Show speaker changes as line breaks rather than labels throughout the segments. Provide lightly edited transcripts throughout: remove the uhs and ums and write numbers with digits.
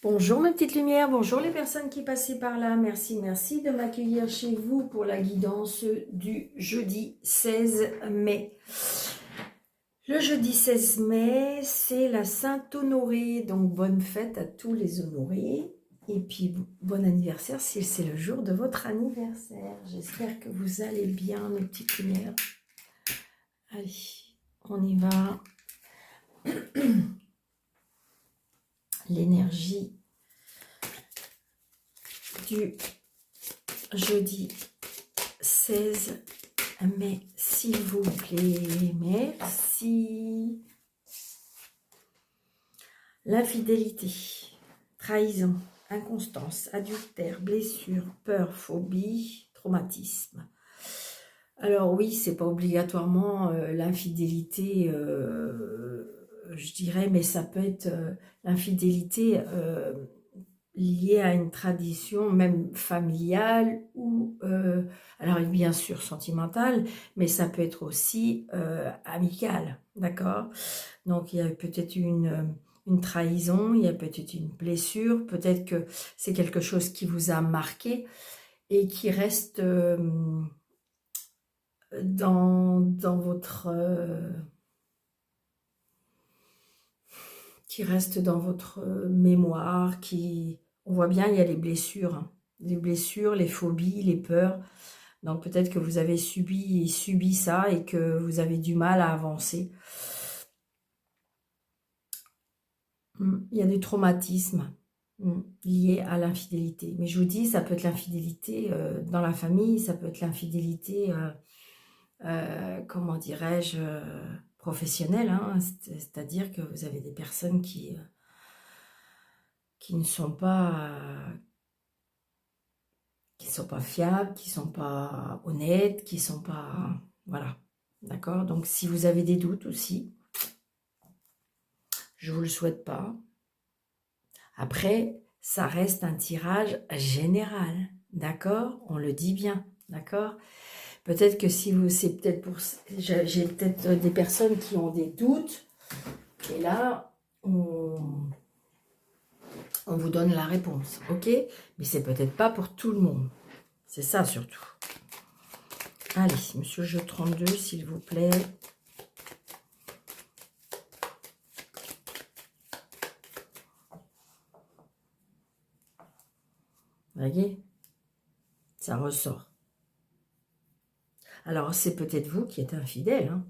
Bonjour mes petites lumières, bonjour les personnes qui passaient par là, merci de m'accueillir chez vous pour la guidance du jeudi 16 mai. Le jeudi 16 mai, c'est la Sainte-Honorée, donc bonne fête à tous les honorés. Et puis bon anniversaire si c'est le jour de votre anniversaire. J'espère que vous allez bien mes petites lumières. Allez, on y va. L'énergie du jeudi 16 mai, s'il vous plaît, merci. L'infidélité, trahison, inconstance, adultère, blessure, peur, phobie, traumatisme. Alors oui, c'est pas obligatoirement l'infidélité, je dirais, mais ça peut être l'infidélité liée à une tradition même familiale ou, alors bien sûr sentimentale, mais ça peut être aussi amicale, d'accord? Donc il y a peut-être une trahison, il y a peut-être une blessure, peut-être que c'est quelque chose qui vous a marqué et qui reste dans votre mémoire, on voit bien, il y a les blessures, hein. Les blessures, les phobies, les peurs. Donc peut-être que vous avez subi ça et que vous avez du mal à avancer. Il y a des traumatismes liés à l'infidélité. Mais je vous dis, ça peut être l'infidélité dans la famille, ça peut être l'infidélité, comment dirais-je, professionnelle, hein. C'est-à-dire que vous avez des personnes qui ne sont pas... fiables, qui sont pas honnêtes, qui sont pas... Voilà, d'accord? Donc, si vous avez des doutes aussi, je vous le souhaite pas. Après, ça reste un tirage général, d'accord? On le dit bien, d'accord? Peut-être que si vous... C'est peut-être pour... J'ai peut-être des personnes qui ont des doutes, et là, on vous donne la réponse, ok? Mais c'est peut-être pas pour tout le monde. C'est ça surtout. Allez, monsieur jeu 32, s'il vous plaît. Vous voyez? Ça ressort. Alors, c'est peut-être vous qui êtes infidèle, hein.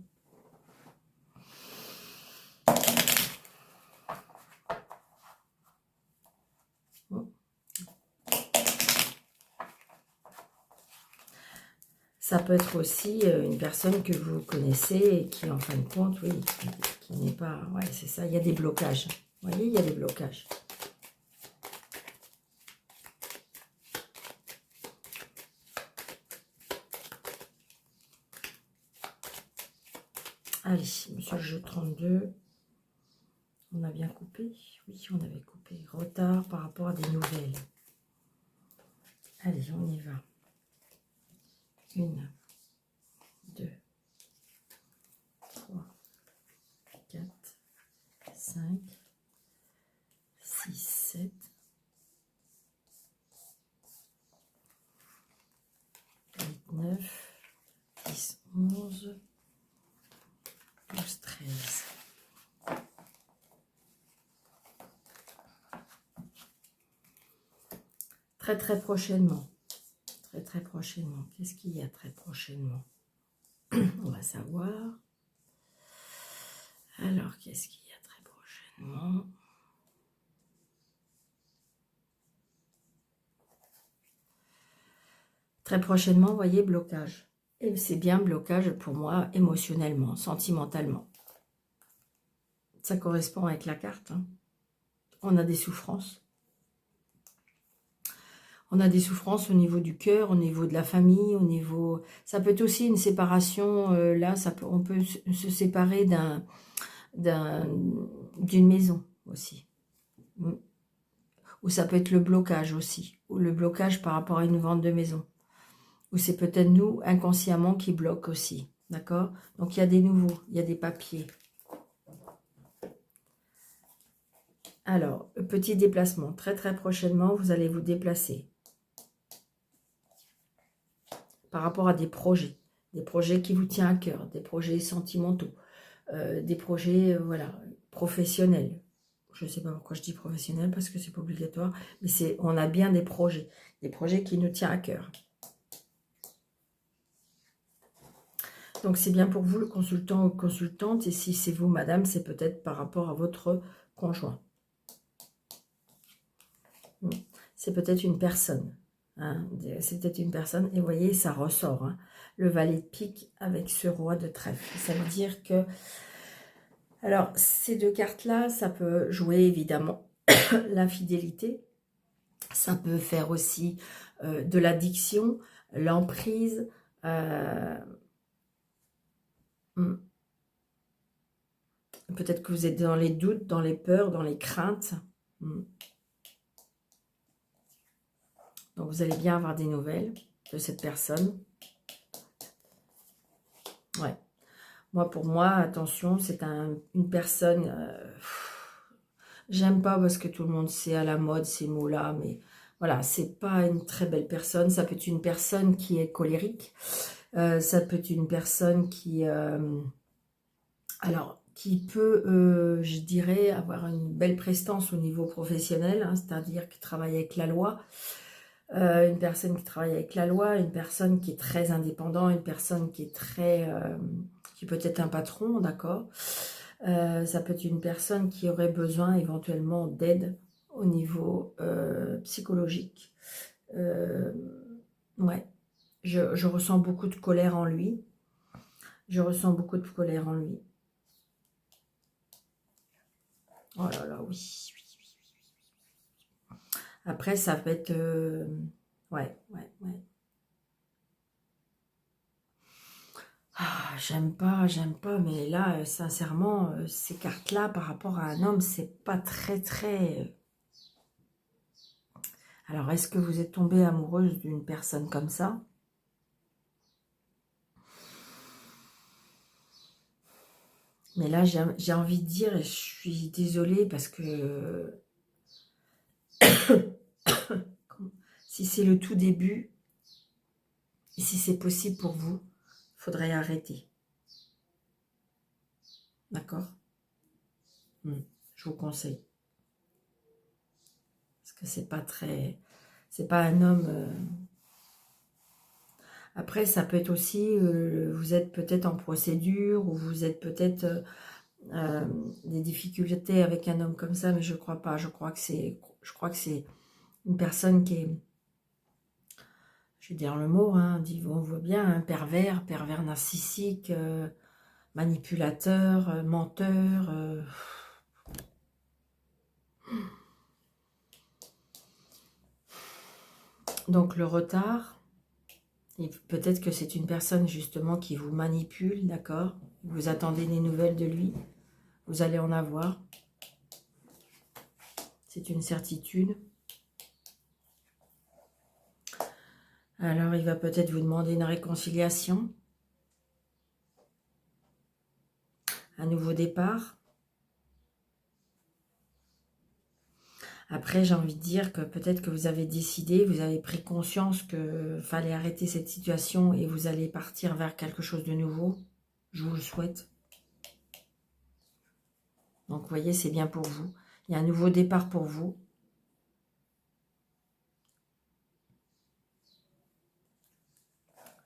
Ça peut être aussi une personne que vous connaissez et qui, en fin de compte, oui, qui n'est pas... Ouais, c'est ça, il y a des blocages. Vous voyez, il y a des blocages. Allez, monsieur le jeu 32. On a bien coupé? Oui, on avait coupé. Retard par rapport à des nouvelles. Allez, on y va. 1, 2, 3, 4, 5, 6, 7, 8, 9, 10, 11, 12, 13. Très prochainement. Très prochainement. Qu'est-ce qu'il y a très prochainement? On va savoir. Alors, qu'est-ce qu'il y a très prochainement? Très prochainement, vous voyez, blocage. Et c'est bien blocage pour moi émotionnellement, sentimentalement. Ça correspond avec la carte, hein. On a des souffrances. On a des souffrances au niveau du cœur, au niveau de la famille, au niveau... Ça peut être aussi une séparation, là, on peut se séparer d'une maison aussi. Ou ça peut être le blocage aussi, ou le blocage par rapport à une vente de maison. Ou c'est peut-être nous, inconsciemment, qui bloquent aussi, d'accord? Donc il y a des nouveaux, il y a des papiers. Alors, petit déplacement. Très très prochainement, vous allez vous déplacer. Par rapport à des projets qui vous tiennent à cœur, des projets sentimentaux, des projets voilà, professionnels. Je ne sais pas pourquoi je dis professionnel, parce que c'est pas obligatoire, mais on a bien des projets qui nous tiennent à cœur. Donc c'est bien pour vous, le consultant ou consultante, et si c'est vous, madame, c'est peut-être par rapport à votre conjoint. C'est peut-être une personne. Hein, c'est peut-être une personne, et vous voyez, ça ressort. Hein, le valet de pique avec ce roi de trèfle. Ça veut dire que... Alors, ces deux cartes-là, ça peut jouer évidemment l'infidélité. Ça peut faire aussi de l'addiction, l'emprise. Peut-être que vous êtes dans les doutes, dans les peurs, dans les craintes. Donc, vous allez bien avoir des nouvelles de cette personne. Ouais. Moi, pour moi, attention, c'est une personne... j'aime pas parce que tout le monde sait à la mode ces mots-là, mais voilà, c'est pas une très belle personne. Ça peut être une personne qui est colérique. Ça peut être une personne qui... alors, qui peut, je dirais, avoir une belle prestance au niveau professionnel, hein, c'est-à-dire qui travaille avec la loi. Une personne qui travaille avec la loi, une personne qui est très indépendante, une personne qui est très... qui peut être un patron, d'accord. Ça peut être une personne qui aurait besoin éventuellement d'aide au niveau psychologique. Ouais, je ressens beaucoup de colère en lui. Je ressens beaucoup de colère en lui. Oh là là, oui. Après, ça peut être... ouais. Ah, j'aime pas, mais là, sincèrement, ces cartes-là, par rapport à un homme, c'est pas très, très... Alors, est-ce que vous êtes tombée amoureuse d'une personne comme ça? Mais là, j'ai envie de dire, et je suis désolée parce que si c'est le tout début, et si c'est possible pour vous, il faudrait arrêter. D'accord? Je vous conseille. Parce que c'est pas très... C'est pas un homme... Après, ça peut être aussi, vous êtes peut-être en procédure, ou vous êtes peut-être des difficultés avec un homme comme ça, mais je crois pas. Je crois que c'est une personne qui est, je vais dire le mot, hein, on voit bien, un pervers narcissique, manipulateur, menteur. Donc le retard, peut-être que c'est une personne justement qui vous manipule, d'accord? Vous attendez des nouvelles de lui, vous allez en avoir. C'est une certitude. Alors, il va peut-être vous demander une réconciliation. Un nouveau départ. Après, j'ai envie de dire que peut-être que vous avez décidé, vous avez pris conscience qu'il fallait arrêter cette situation et vous allez partir vers quelque chose de nouveau. Je vous le souhaite. Donc, vous voyez, c'est bien pour vous. Il y a un nouveau départ pour vous.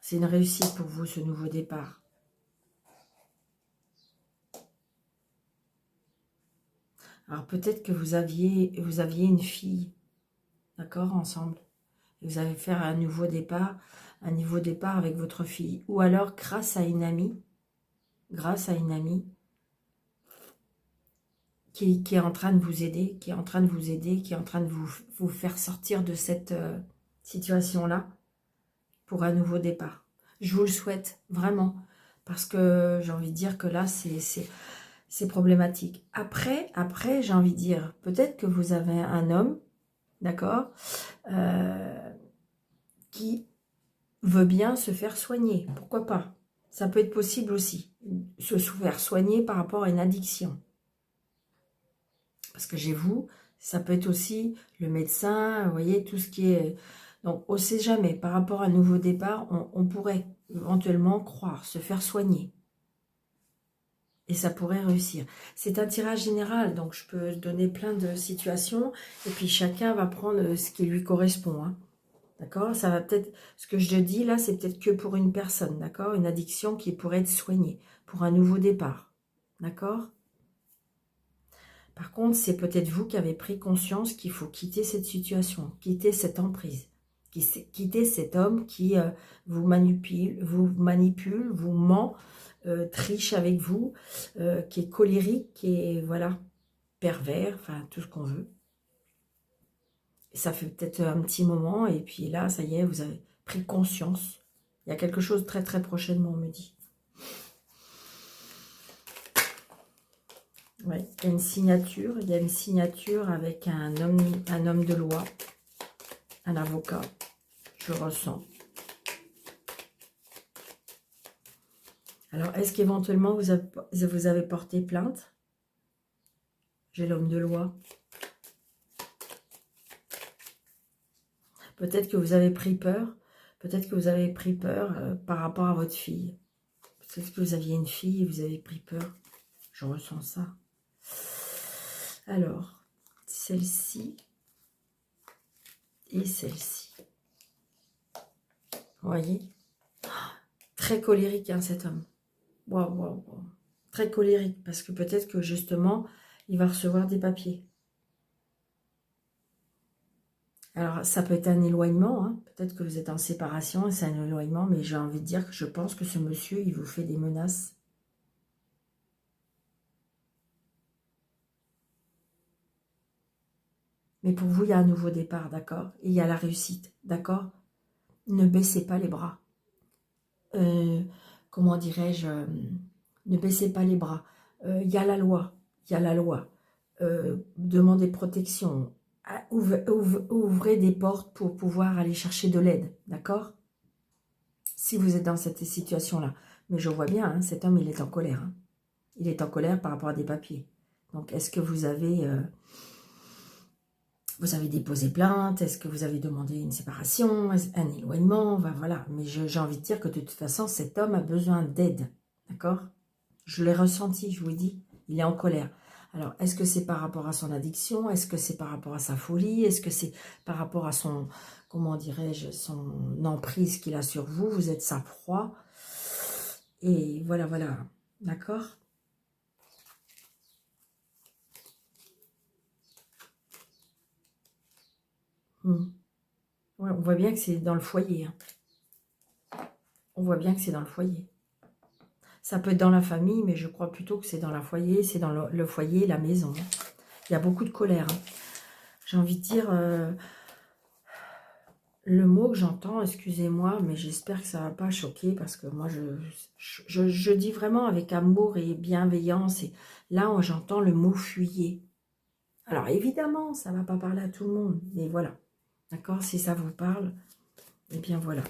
C'est une réussite pour vous, ce nouveau départ. Alors, peut-être que vous aviez une fille, d'accord, ensemble. Vous allez faire un nouveau départ avec votre fille. Ou alors, grâce à une amie, qui est en train de vous aider, qui est en train de vous faire sortir de cette situation-là pour un nouveau départ. Je vous le souhaite, vraiment, parce que j'ai envie de dire que là, c'est problématique. Après, j'ai envie de dire, peut-être que vous avez un homme, d'accord, qui veut bien se faire soigner. Pourquoi pas? Ça peut être possible aussi, se faire soigner par rapport à une addiction. Parce que j'ai vous, ça peut être aussi le médecin, vous voyez, tout ce qui est... Donc, on ne sait jamais, par rapport à un nouveau départ, on pourrait éventuellement croire, se faire soigner. Et ça pourrait réussir. C'est un tirage général, donc je peux donner plein de situations, et puis chacun va prendre ce qui lui correspond. Hein. D'accord? Ça va peut-être... Ce que je dis là, c'est peut-être que pour une personne, d'accord? Une addiction qui pourrait être soignée, pour un nouveau départ. D'accord? Par contre, c'est peut-être vous qui avez pris conscience qu'il faut quitter cette situation, quitter cette emprise, quitter cet homme qui vous manipule, vous ment, triche avec vous, qui est colérique, qui est, voilà, pervers, enfin, tout ce qu'on veut. Et ça fait peut-être un petit moment, et puis là, ça y est, vous avez pris conscience. Il y a quelque chose très très prochainement, on me dit. Ouais, il y a une signature avec un homme de loi, un avocat, je ressens. Alors, est-ce qu'éventuellement vous avez porté plainte? J'ai l'homme de loi. Peut-être que vous avez pris peur. Peut-être que vous avez pris peur par rapport à votre fille. Peut-être que vous aviez une fille et vous avez pris peur. Je ressens ça. Alors, celle-ci et celle-ci. Vous voyez? Très colérique, hein, cet homme. Waouh, waouh, waouh. Très colérique, parce que peut-être que justement, il va recevoir des papiers. Alors, ça peut être un éloignement, hein. Peut-être que vous êtes en séparation et c'est un éloignement, mais j'ai envie de dire que je pense que ce monsieur, il vous fait des menaces. Mais pour vous, il y a un nouveau départ, d'accord? Et il y a la réussite, d'accord? Ne baissez pas les bras. Comment dirais-je? Ne baissez pas les bras. Il y a la loi, il y a la loi. Demandez protection. Ouvrez des portes pour pouvoir aller chercher de l'aide, d'accord? Si vous êtes dans cette situation-là. Mais je vois bien, hein, cet homme, il est en colère. Hein. Il est en colère par rapport à des papiers. Donc, est-ce que vous avez déposé plainte? Est-ce que vous avez demandé une séparation? Un éloignement? Ben, voilà. Mais j'ai envie de dire que de toute façon, cet homme a besoin d'aide. D'accord? Je l'ai ressenti, je vous dis. Il est en colère. Alors, est-ce que c'est par rapport à son addiction? Est-ce que c'est par rapport à sa folie? Est-ce que c'est par rapport à son, comment dirais-je, son emprise qu'il a sur vous? Vous êtes sa proie. Et voilà, voilà. D'accord? Ouais, on voit bien que c'est dans le foyer. Hein. On voit bien que c'est dans le foyer. Ça peut être dans la famille, mais je crois plutôt que c'est dans le foyer. C'est dans le foyer, la maison. Il y a beaucoup de colère. Hein. J'ai envie de dire... le mot que j'entends, excusez-moi, mais j'espère que ça ne va pas choquer parce que moi, je dis vraiment avec amour et bienveillance. Et là, j'entends le mot fuyez. Alors, évidemment, ça ne va pas parler à tout le monde, mais voilà. D'accord? Si ça vous parle, eh bien voilà.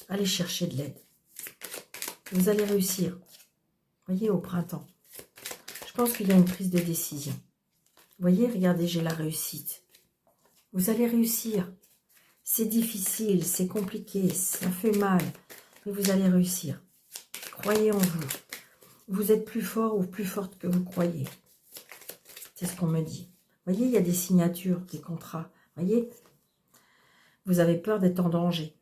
Allez chercher de l'aide. Vous allez réussir. Voyez, au printemps. Je pense qu'il y a une prise de décision. Voyez, regardez, j'ai la réussite. Vous allez réussir. C'est difficile, c'est compliqué, ça fait mal, mais vous allez réussir. Croyez en vous. Vous êtes plus fort ou plus forte que vous croyez. C'est ce qu'on me dit. Vous voyez, il y a des signatures, des contrats. Vous voyez, vous avez peur d'être en danger.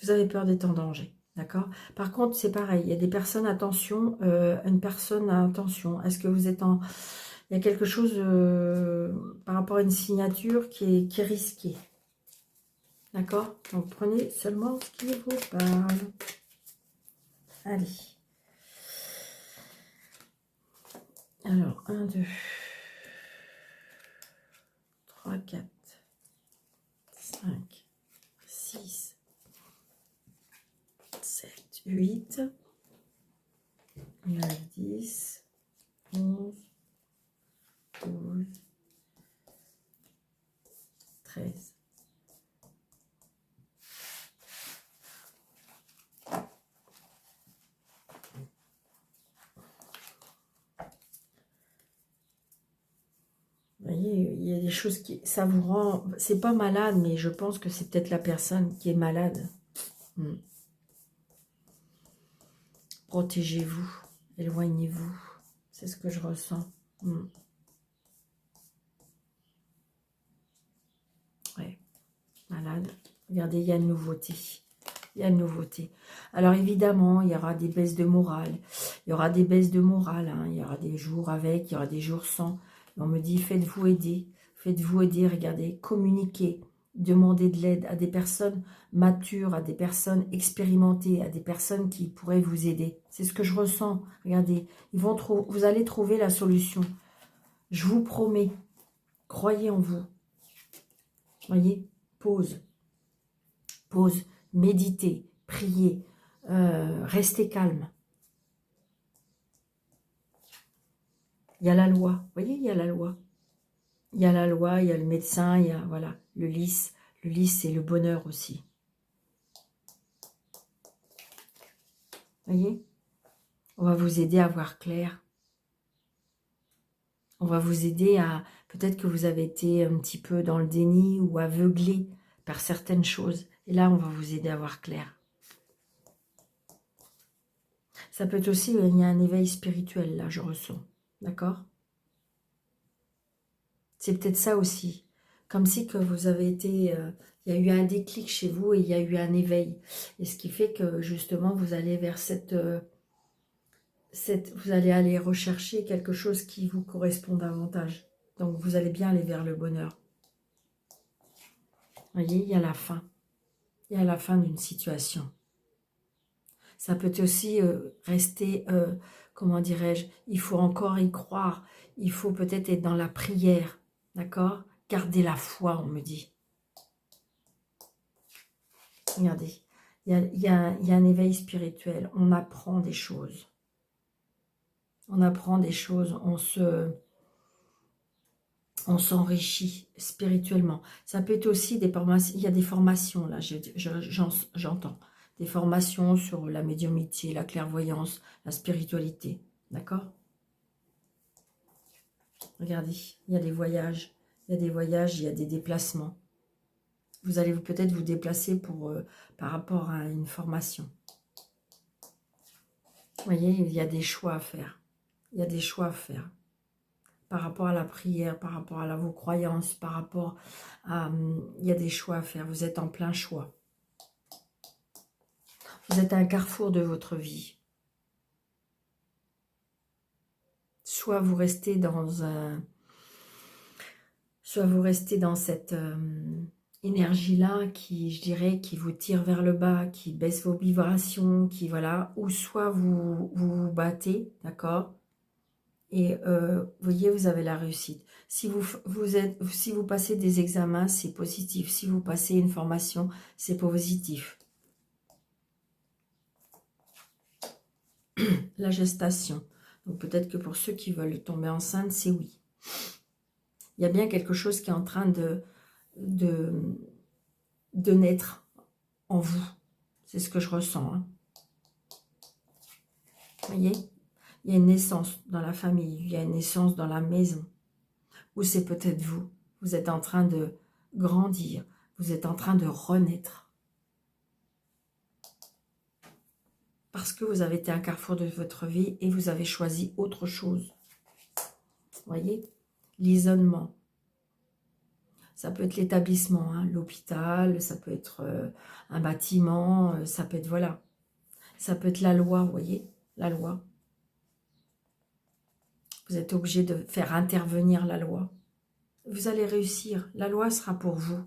Vous avez peur d'être en danger. D'accord? Par contre, c'est pareil. Il y a des personnes, attention, une personne, attention. Est-ce que vous êtes en... Il y a quelque chose par rapport à une signature qui est risquée. D'accord? Donc, prenez seulement ce qui vous parle. Allez. Alors, 1, 2, 3, 4, 5, 6, 7, 8, 9, 10, 11, 12, 13. Vous voyez, il y a des choses qui... Ça vous rend... C'est pas malade, mais je pense que c'est peut-être la personne qui est malade. Protégez-vous. Éloignez-vous. C'est ce que je ressens. Ouais. Malade. Regardez, il y a une nouveauté. Il y a une nouveauté. Alors évidemment, il y aura des baisses de morale. Il y aura des baisses de morale. Hein. Il y aura des jours avec, il y aura des jours sans. On me dit, faites-vous aider. Faites-vous aider, regardez. Communiquez. Demandez de l'aide à des personnes matures, à des personnes expérimentées, à des personnes qui pourraient vous aider. C'est ce que je ressens. Regardez, vous allez trouver la solution. Je vous promets. Croyez en vous. Voyez, pause. Pause. Méditez, priez, restez calme. Il y a la loi, vous voyez, il y a la loi. Il y a la loi, il y a le médecin, il y a, voilà, le lys. Le lys, c'est le bonheur aussi. Vous voyez? On va vous aider à voir clair. On va vous aider à... Peut-être que vous avez été un petit peu dans le déni ou aveuglé par certaines choses. Et là, on va vous aider à voir clair. Ça peut être aussi, il y a un éveil spirituel, là, je ressens. D'accord? C'est peut-être ça aussi. Comme si que vous avez été... il y a eu un déclic chez vous et il y a eu un éveil. Et ce qui fait que, justement, vous allez vers vous allez aller rechercher quelque chose qui vous correspond davantage. Donc, vous allez bien aller vers le bonheur. Vous voyez, il y a la fin. Il y a la fin d'une situation. Ça peut aussi rester, comment dirais-je, il faut encore y croire. Il faut peut-être être dans la prière, d'accord? Gardez la foi, on me dit. Regardez, il y a un éveil spirituel. On apprend des choses. On apprend des choses, on s'enrichit spirituellement. Ça peut être aussi des formations, il y a des formations, là, j'entends. Des formations sur la médiumnité, la clairvoyance, la spiritualité. D'accord? Regardez, il y a des voyages. Il y a des voyages, il y a des déplacements. Vous allez peut-être vous déplacer par rapport à une formation. Vous voyez, il y a des choix à faire. Il y a des choix à faire. Par rapport à la prière, par rapport à vos croyances, par rapport à... il y a des choix à faire. Vous êtes en plein choix. Vous êtes à un carrefour de votre vie. Soit vous restez dans un... Soit vous restez dans cette énergie-là qui, je dirais, qui vous tire vers le bas, qui baisse vos vibrations, qui, voilà. Ou soit vous battez, d'accord? Et vous voyez, vous avez la réussite. Si vous passez des examens, c'est positif. Si vous passez une formation, c'est positif. La gestation. Donc peut-être que pour ceux qui veulent tomber enceinte, c'est oui. Il y a bien quelque chose qui est en train de naître en vous. C'est ce que je ressens. Hein. Vous voyez? Il y a une naissance dans la famille, il y a une naissance dans la maison. Ou c'est peut-être vous. Vous êtes en train de grandir. Vous êtes en train de renaître. Parce que vous avez été à un carrefour de votre vie et vous avez choisi autre chose. Vous voyez? L'isolement. Ça peut être l'établissement, hein, l'hôpital, ça peut être un bâtiment, ça peut être, voilà. Ça peut être la loi, vous voyez? La loi. Vous êtes obligé de faire intervenir la loi. Vous allez réussir. La loi sera pour vous.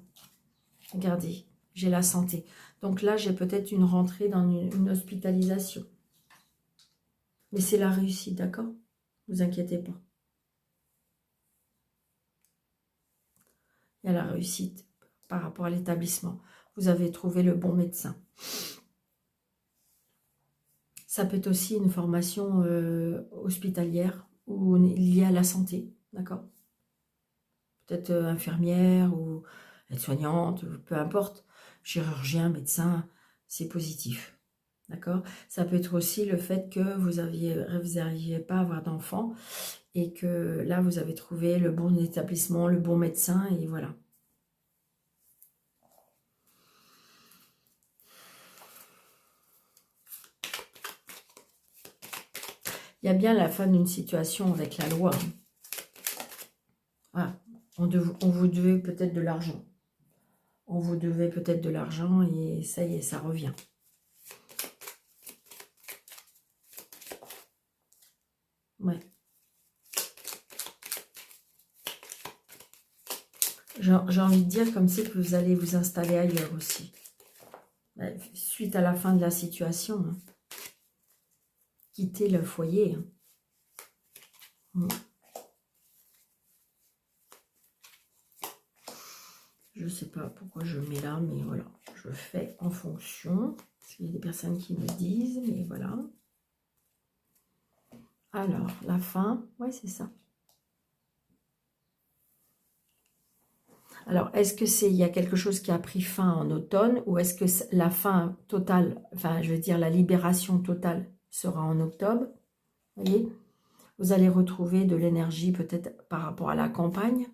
Regardez, j'ai la santé. Donc là, j'ai peut-être une rentrée dans une hospitalisation. Mais c'est la réussite, d'accord? Ne vous inquiétez pas. Il y a la réussite par rapport à l'établissement. Vous avez trouvé le bon médecin. Ça peut être aussi une formation hospitalière ou liée à la santé, d'accord? Peut-être infirmière ou aide-soignante, peu importe. Chirurgien, médecin, c'est positif. D'accord? Ça peut être aussi le fait que vous n'arriviez pas à avoir d'enfant et que là, vous avez trouvé le bon établissement, le bon médecin et voilà. Il y a bien la fin d'une situation avec la loi. Ah, on vous devait peut-être de l'argent. On vous devait peut-être de l'argent et ça y est, ça revient. Ouais. J'ai envie de dire comme si que vous allez vous installer ailleurs aussi. Suite à la fin de la situation. Hein. Quitter le foyer. Hein. Je ne sais pas pourquoi je mets là, mais voilà. Je fais en fonction. Il y a des personnes qui me disent, mais voilà. Alors, la fin, ouais, c'est ça. Alors, est-ce que il y a quelque chose qui a pris fin en automne ou est-ce que la fin totale, enfin, je veux dire, la libération totale sera en octobre? Vous voyez? Vous allez retrouver de l'énergie peut-être par rapport à la campagne.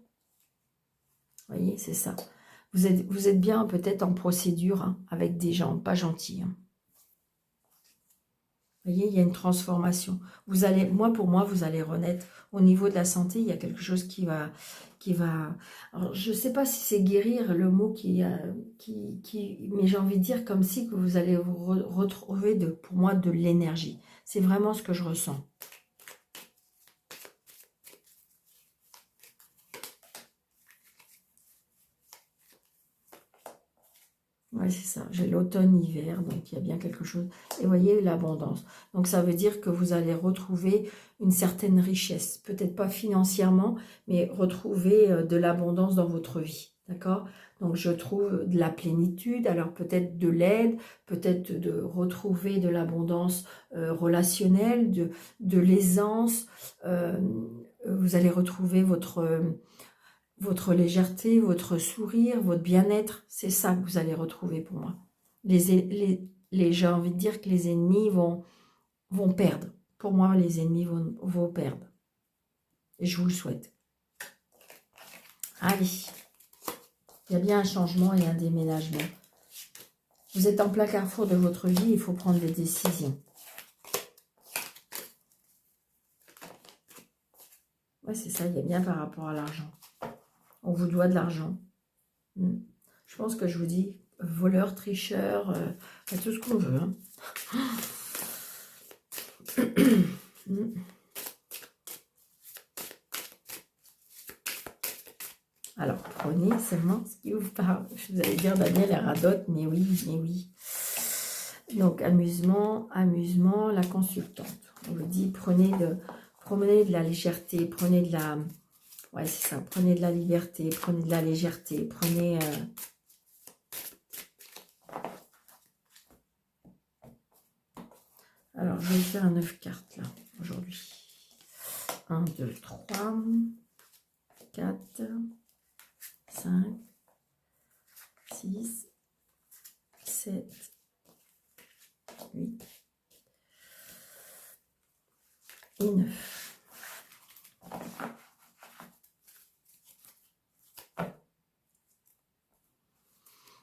Vous voyez, c'est ça. Vous êtes bien peut-être en procédure hein, avec des gens pas gentils. Hein. Vous voyez, il y a une transformation. Pour moi, vous allez renaître. Au niveau de la santé, il y a quelque chose qui va... Alors, je ne sais pas si c'est guérir le mot mais j'ai envie de dire comme si que vous allez vous retrouver, pour moi, de l'énergie. C'est vraiment ce que je ressens. Oui, c'est ça. J'ai l'automne-hiver, donc il y a bien quelque chose. Et vous voyez, l'abondance. Donc ça veut dire que vous allez retrouver une certaine richesse. Peut-être pas financièrement, mais retrouver de l'abondance dans votre vie. D'accord? Donc je trouve de la plénitude, alors peut-être de l'aide, peut-être de retrouver de l'abondance relationnelle, de l'aisance. Vous allez retrouver votre légèreté, votre sourire, votre bien-être, c'est ça que vous allez retrouver pour moi. J'ai envie de dire que les ennemis vont perdre. Pour moi, les ennemis vont perdre. Et je vous le souhaite. Allez, il y a bien un changement et un déménagement. Vous êtes en plein carrefour de votre vie, il faut prendre des décisions. Ouais, c'est ça, il y a bien par rapport à l'argent. On vous doit de l'argent. Je pense que je vous dis, voleur, tricheur, tout ce qu'on veut. Hein. Alors, prenez seulement ce qui vous parle. Je vous allais dire, Daniel, elle radote, mais oui, mais oui. Donc, amusement, la consultante. On vous dit, prenez de la légèreté, prenez de la... Ouais, c'est ça, prenez de la liberté, prenez de la légèreté, prenez... Alors, je vais faire un 9 cartes, là, aujourd'hui. 1, 2, 3, 4, 5, 6, 7, 8 et 9.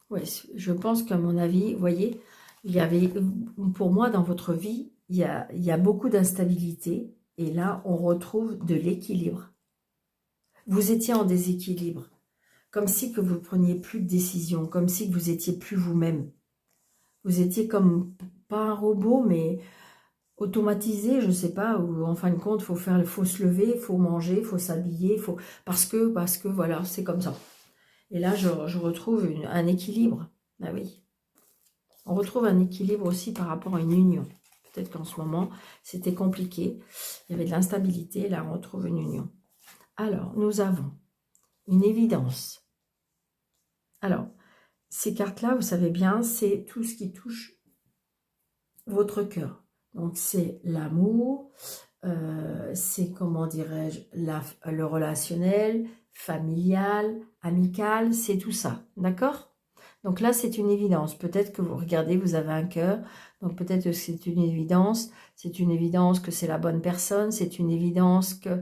Oui, je pense qu'à mon avis, vous voyez, il y avait, pour moi, dans votre vie, il y a beaucoup d'instabilité. Et là, on retrouve de l'équilibre. Vous étiez en déséquilibre. Comme si que vous ne preniez plus de décision. Comme si que vous étiez plus vous-même. Vous étiez comme, pas un robot, mais automatisé, je ne sais pas, ou en fin de compte, faut se lever, il faut manger, il faut s'habiller, parce que voilà, c'est comme ça. Et là, je retrouve un équilibre. Ah oui. On retrouve un équilibre aussi par rapport à une union. Peut-être qu'en ce moment, c'était compliqué. Il y avait de l'instabilité. Là, on retrouve une union. Alors, nous avons une évidence. Alors, ces cartes-là, vous savez bien, c'est tout ce qui touche votre cœur. Donc, c'est l'amour, c'est, comment dirais-je, le relationnel, familial, amical, c'est tout ça. D'accord? Donc là, c'est une évidence. Peut-être que vous regardez, vous avez un cœur. Donc peut-être que c'est une évidence que c'est la bonne personne, c'est une évidence que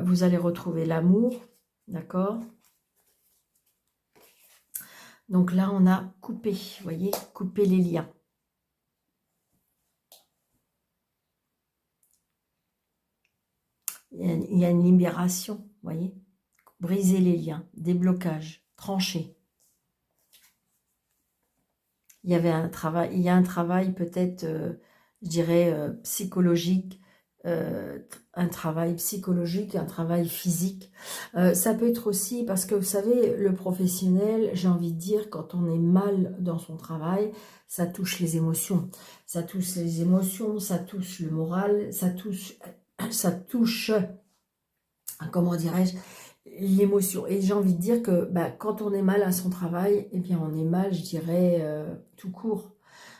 vous allez retrouver l'amour, d'accord? Donc là, on a coupé, vous voyez, coupé les liens. Il y a une libération, vous voyez, briser les liens, déblocage, trancher. Il y avait un travail, il y a un travail peut-être, je dirais, psychologique, un travail psychologique, un travail physique. Ça peut être aussi, parce que vous savez, le professionnel, j'ai envie de dire, quand on est mal dans son travail, ça touche les émotions. Ça touche les émotions, ça touche le moral, ça touche comment dirais-je, l'émotion. Et j'ai envie de dire que bah, quand on est mal à son travail, eh bien on est mal, je dirais, tout court.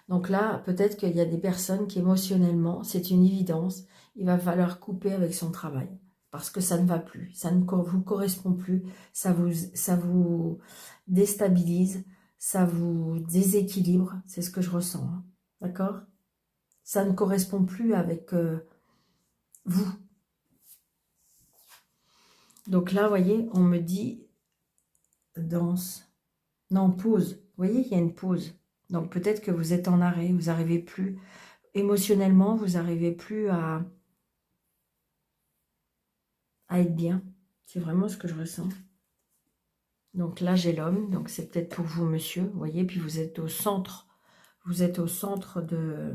Donc là, peut-être qu'il y a des personnes qui émotionnellement, c'est une évidence, il va falloir couper avec son travail. Parce que ça ne va plus, ça ne vous correspond plus, ça vous déstabilise, ça vous déséquilibre, c'est ce que je ressens. Hein. D'accord? Ça ne correspond plus avec vous. Donc là, vous voyez, on me dit danse. Non, pause. Vous voyez, il y a une pause. Donc peut-être que vous êtes en arrêt, vous n'arrivez plus. Émotionnellement, vous n'arrivez plus à être bien. C'est vraiment ce que je ressens. Donc là, j'ai l'homme. Donc c'est peut-être pour vous, monsieur. Vous voyez, puis vous êtes au centre. Vous êtes au centre de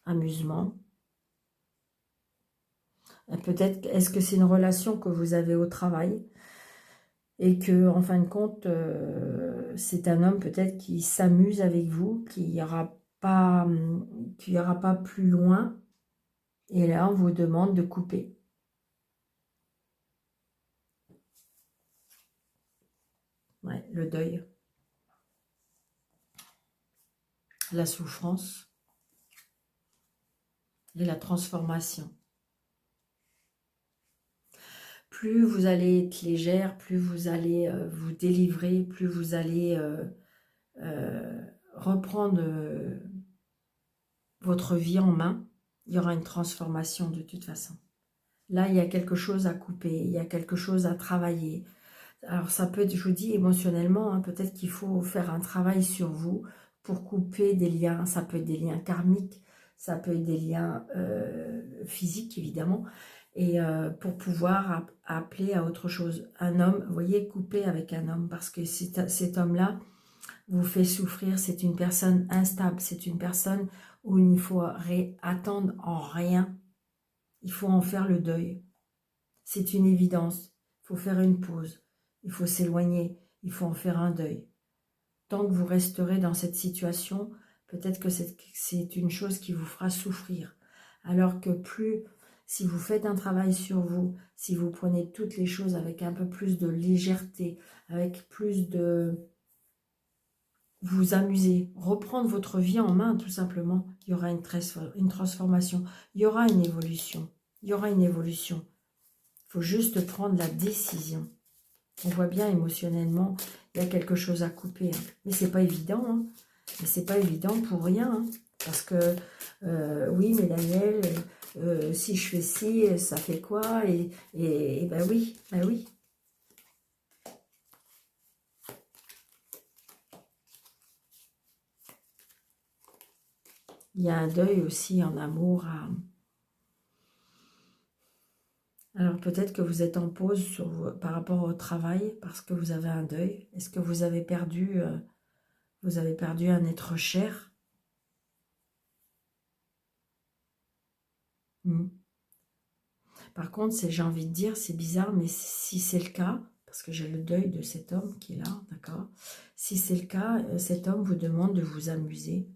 amusement. Peut-être, est-ce que c'est une relation que vous avez au travail et que, en fin de compte, c'est un homme peut-être qui s'amuse avec vous, qui n'ira pas plus loin, et là, on vous demande de couper. Ouais, le deuil, la souffrance et la transformation. Plus vous allez être légère, plus vous allez vous délivrer, plus vous allez reprendre votre vie en main, il y aura une transformation de toute façon. Là, il y a quelque chose à couper, il y a quelque chose à travailler. Alors ça peut être, je vous dis, émotionnellement, hein, peut-être qu'il faut faire un travail sur vous pour couper des liens. Ça peut être des liens karmiques, ça peut être des liens physiques, évidemment, et pour pouvoir appeler à autre chose. Un homme, vous voyez, couper avec un homme, parce que cet homme-là vous fait souffrir, c'est une personne instable, c'est une personne où il ne faut attendre en rien, il faut en faire le deuil. C'est une évidence, il faut faire une pause, il faut s'éloigner, il faut en faire un deuil. Tant que vous resterez dans cette situation, peut-être que c'est une chose qui vous fera souffrir. Alors que plus, si vous faites un travail sur vous, si vous prenez toutes les choses avec un peu plus de légèreté, avec plus de vous amuser, reprendre votre vie en main tout simplement, il y aura une transformation, il y aura une évolution, il y aura une évolution. Il faut juste prendre la décision. On voit bien émotionnellement, il y a quelque chose à couper. Hein. Mais c'est pas évident. Hein. Mais c'est pas évident pour rien. Hein. Parce que, oui, mais Daniel, si je fais ci, ça fait quoi? Et ben oui, ben oui. Il y a un deuil aussi en amour à... Alors peut-être que vous êtes en pause par rapport au travail parce que vous avez un deuil. Est-ce que vous avez perdu un être cher? Par contre, j'ai envie de dire, c'est bizarre, mais si c'est le cas, parce que j'ai le deuil de cet homme qui est là, d'accord? Si c'est le cas, cet homme vous demande de vous amuser.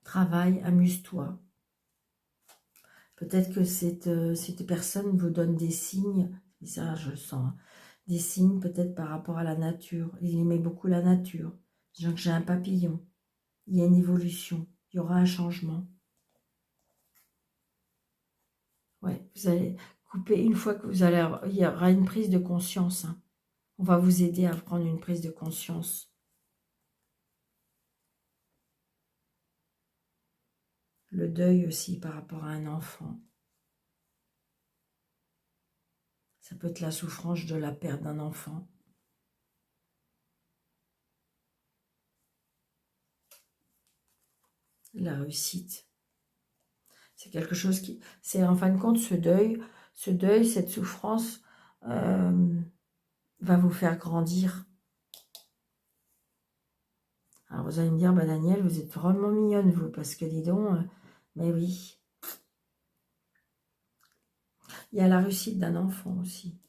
Travaille, amuse-toi. Peut-être que cette personne vous donne des signes, et ça je le sens, hein, des signes peut-être par rapport à la nature. Il aimait beaucoup la nature. Disons que j'ai un papillon. Il y a une évolution. Il y aura un changement. Ouais, vous allez couper une fois que il y aura une prise de conscience. Hein. On va vous aider à prendre une prise de conscience. Le deuil aussi par rapport à un enfant. Ça peut être la souffrance de la perte d'un enfant. La réussite. C'est quelque chose qui... C'est en fin de compte ce deuil, cette souffrance va vous faire grandir. Alors vous allez me dire, bah Daniel, vous êtes vraiment mignonne vous, parce que dis donc, mais oui. Il y a la réussite d'un enfant aussi.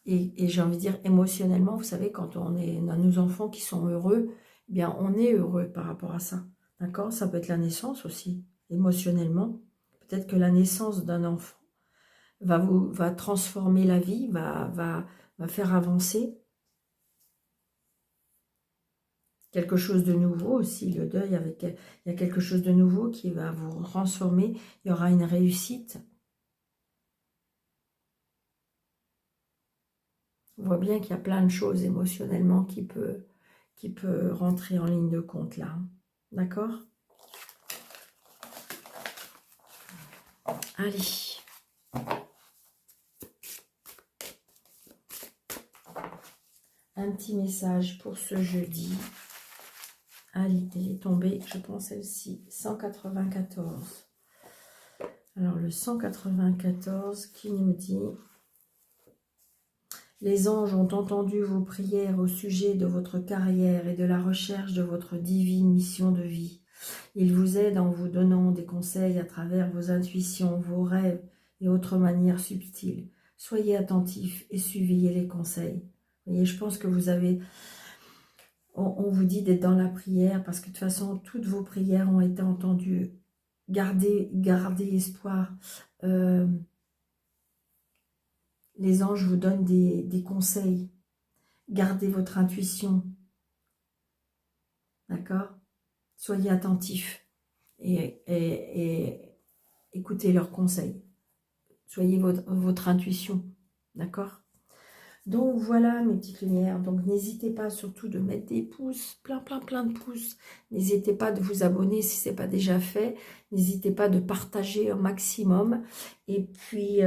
Et j'ai envie de dire émotionnellement, vous savez, quand on a nos enfants qui sont heureux, eh bien on est heureux par rapport à ça. D'accord? Ça peut être la naissance aussi, émotionnellement. Peut-être que la naissance d'un enfant va transformer la vie, va faire avancer. Quelque chose de nouveau aussi, le deuil, il y a quelque chose de nouveau qui va vous transformer. Il y aura une réussite. On voit bien qu'il y a plein de choses émotionnellement qui peut rentrer en ligne de compte là. D'accord? Allez. Un petit message pour ce jeudi. Allez, elle est tombée, je pense celle-ci, 194. Alors le 194 qui nous dit: les anges ont entendu vos prières au sujet de votre carrière et de la recherche de votre divine mission de vie. Ils vous aident en vous donnant des conseils à travers vos intuitions, vos rêves et autres manières subtiles. Soyez attentifs et suivez les conseils. Vous voyez, je pense que vous avez... On vous dit d'être dans la prière parce que de toute façon, toutes vos prières ont été entendues. Gardez espoir. Les anges vous donnent des conseils. Gardez votre intuition. D'accord? Soyez attentifs et écoutez leurs conseils. Soyez votre intuition. D'accord? Donc voilà mes petites lumières. Donc n'hésitez pas surtout de mettre des pouces, plein de pouces. N'hésitez pas de vous abonner si ce n'est pas déjà fait. N'hésitez pas de partager au maximum. Et puis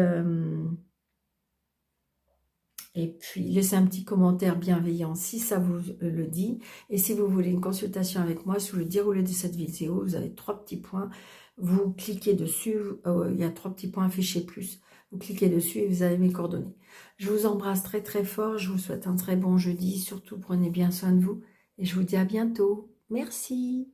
laissez un petit commentaire bienveillant si ça vous le dit. Et si vous voulez une consultation avec moi, sous le déroulé de cette vidéo, vous avez 3 petits points. Vous cliquez dessus, il y a 3 petits points affichés plus. Vous cliquez dessus et vous avez mes coordonnées. Je vous embrasse très fort. Je vous souhaite un très bon jeudi. Surtout, prenez bien soin de vous. Et je vous dis à bientôt. Merci.